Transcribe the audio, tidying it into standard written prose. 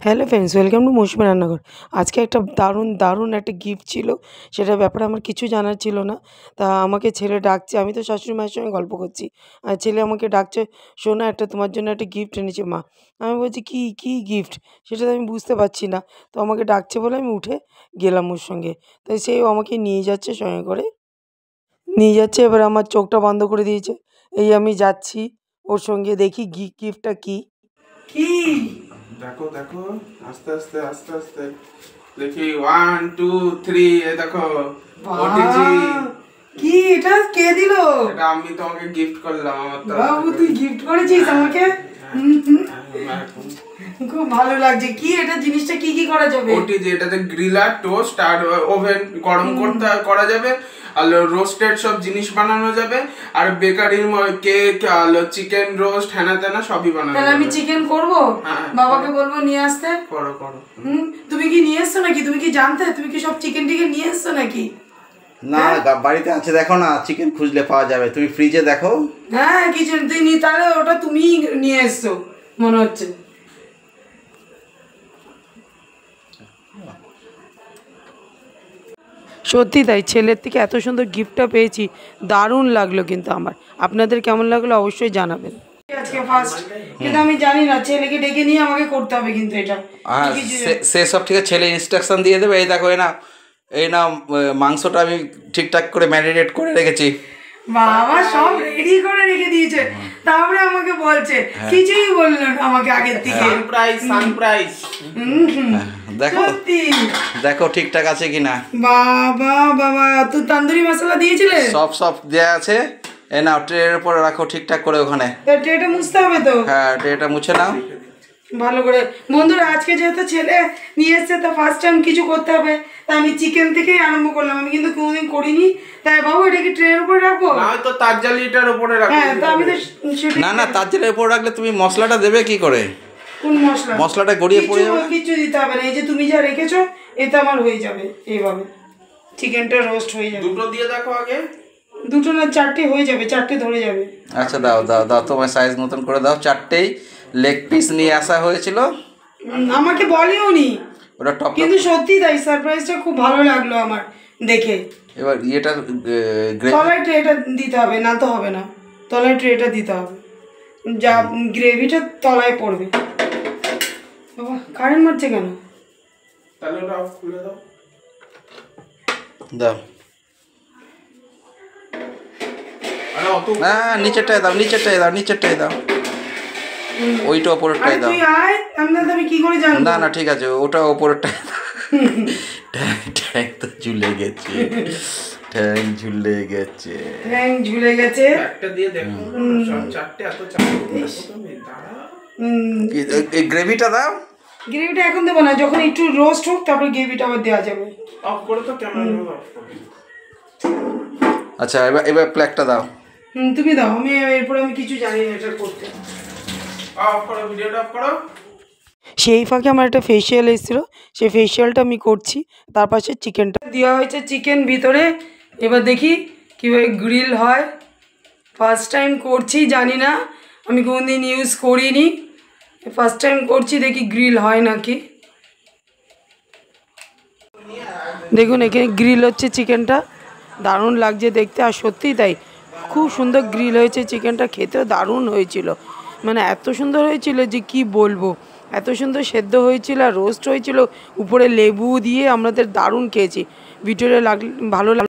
Hello friends, welcome to মৌসুমী রান্নাঘর। আজকে একটা দারুণ দারুণ একটা গিফট ছিল, সেটার ব্যাপারে আমার কিছু জানার ছিল না। তা আমাকে ছেলে ডাকছে, আমি তো শাশুড়ি মায়ের সঙ্গে গল্প করছি, আর ছেলে আমাকে ডাকছে, শোনা একটা তোমার জন্য একটা গিফট এনেছে মা। আমি বলছি কী কী গিফট, সেটা তো আমি বুঝতে পারছি না। তো আমাকে ডাকছে বলে আমি উঠে গেলাম ওর সঙ্গে। তাই সেও আমাকে নিয়ে যাচ্ছে, সঙ্গে করে নিয়ে যাচ্ছে। এবার আমার চোখটা বন্ধ করে দিয়েছে, এই আমি যাচ্ছি ওর সঙ্গে, দেখি গিফটটা কী কী। দেখো দেখো, আস্তে আস্তে আস্তে আস্তে দেখি 1 2 3 এই দেখো ওটিজি। কি এটা কে দিল? এটা আমি তোমাকে গিফট করলাম আমার তরফ বাবু থেকে। তুই গিফট করেছিস আমাকে? খুব ভালো লাগছে। কি এটা জিনিসটা কি কি করা যাবে? ওটিজি, এটাতে গ্রিলার, টোস্ট আর ওভেন গরম করা যাবে, আর রোস্টেড সব জিনিস বানানো যাবে, আর বেকারির কেক, চিকেন রোস্ট, হ্যানা ত্যানা সবই বানানো যাবে। তাহলে আমি চিকেন করব, বাবাকে বলবো নিয়ে আসতে। করো করো। তুমি কি নিয়ে এসছো নাকি? তুমি কি জানতে? তুমি কি সব চিকেন টিকেন নিয়ে এসছো নাকি? না, বাড়িতে আছে, দেখো না, চিকেন খুঁজলে পাওয়া যাবে, তুমি ফ্রিজে দেখো। হ্যাঁ কিচেন তুই নি, তাহলে ওটা তুমিই নিয়ে এসছো মনে হচ্ছে। সত্যি তাই, ছেলের থেকে এত সুন্দর গিফটটা পেয়েছি, দারুণ লাগলো। কিন্তু আমার, আপনাদের কেমন লাগলো অবশ্যই জানাবেন। আজকে ফার্স্ট, কিন্তু আমি জানি না, ছেলেকে ডেকে নিয়ে আমাকে করতে হবে কিন্তু এটা। সে সব ঠিক আছে, ছেলে ইনস্ট্রাকশন দিয়ে দেবে। এই দেখো, এই না মাংসটা আমি ঠিকঠাক করে ম্যারিনেট করে রেখেছি। বাবা সব রেডি করে রেখে দিয়েছে, তারপরে আমাকে বলছে, কিছুই বললো না আমাকে আগের থেকে। সারপ্রাইজ। দেখো দেখো ঠিকঠাক আছে কিনা। বাবা বাবা, তুই তন্দুরি মশলা দিয়েছিলে? সব দেয়া আছে। এই নাও, ট্রের উপর রাখো ঠিকঠাক করে ওখানে। ট্রেটা মুছতে হবে তো? হ্যাঁ, ট্রেটা মুছে নাও ভালো করে। বন্ধুরা, আজকে যেহেতু ছেলে নিয়ে এসছে, তো ফার্স্ট টাইম কিছু করতে হবে, তাই আমি চিকেন থেকেই আরম্ভ করলাম। আমি কিন্তু কোনোদিন করিনি। তাই বাবু, এটা কি ট্রের উপরে রাখবো? না, তো তারজালিটার উপরে রাখো। হ্যাঁ, তো আমি তো না, তারজালের উপর রাখলে তুমি মশলাটা দেবে কি করে? কোন মশলা? মশলাটা গড়িয়ে পড়ে যাবে। কিছু দিতে হবে না, এই যে তুমি যা রেখেছো এতে আমার হয়ে যাবে। এইভাবে চিকেনটা রোস্ট হয়ে যাবে। দুটো দিয়ে দেখো আগে। দুটো না, চারটে হয়ে যাবে, চারটে ধরে যাবে। আচ্ছা, দাও দাও দাও, তোমার সাইজ মতন করে দাও। চারটেই লেগ পিস নিয়ে আসা হয়েছিল, আমাকে বলেও নি, ওটা টপ। কিন্তু সত্যি তাই, সারপ্রাইজটা খুব ভালো লাগলো আমার দেখে। এবার ইয়েটা তলায় ট্রেটা দিতে হবে, না তো হবে না, তলায় ট্রেটা দিতে হবে, যা গ্রেভিটা তলায় পড়বে। বাবা, কারেন্ট মারছে কেন? তাহলে ওটা অফ করে দাও। দাও। আরে অত না, নিচেরটায় দাও, নিচেরটায় দাও। ওইটা ওপরেরটায় দাও। তুই আয়, আমি কি করে জানবো? না ঠিক আছে, ওটা ওপরেরটায় ঠ্যাং তো ঝুলে গেছে, ঠ্যাং ঝুলে গেছে। একটা দিয়ে দেখো, সব চারটে এত চারটে তুমি দাঁড়া। এই গ্রেভিটা দাও। গ্রেভিটা এখন দেবো না, যখন একটু রোস্ট হোক তারপর গ্রেভিটা আবার দেওয়া যাবে। অফ করে তো, ক্যামেরা অফ করে। আচ্ছা, এবার প্লেটটা দাও। তুমি দাও, আমি এরপরে আমি কিছু জানি না এটা করতে। অফ করো, ভিডিওটা অফ করো। সেই ফাঁকে আমার একটা ফেসিয়াল এসেছিলো, সেই ফেসিয়ালটা আমি করছি। তার পাশে চিকেনটা দেওয়া হয়েছে, চিকেন ভিতরে। এবার দেখি কীভাবে গ্রিল হয়। ফার্স্ট টাইম করছি, জানি না, আমি কোনোদিন ইউজ করিনি, ফার্স্ট টাইম করছি, দেখি গ্রিল হয় নাকি। দেখুন, এখানে গ্রিল হচ্ছে চিকেনটা, দারুণ লাগছে দেখতে। আর সত্যিই তাই, খুব সুন্দর গ্রিল হয়েছে চিকেনটা, খেতেও দারুণ হয়েছিল। মানে এত সুন্দর হয়েছিল যে কি বলবো, এত সুন্দর সেদ্ধ হয়েছিল আর রোস্ট হয়েছিল, উপরে লেবু দিয়ে আমাদের দারুণ খেয়েছি। ভিডিওটা ভালো লাগলো।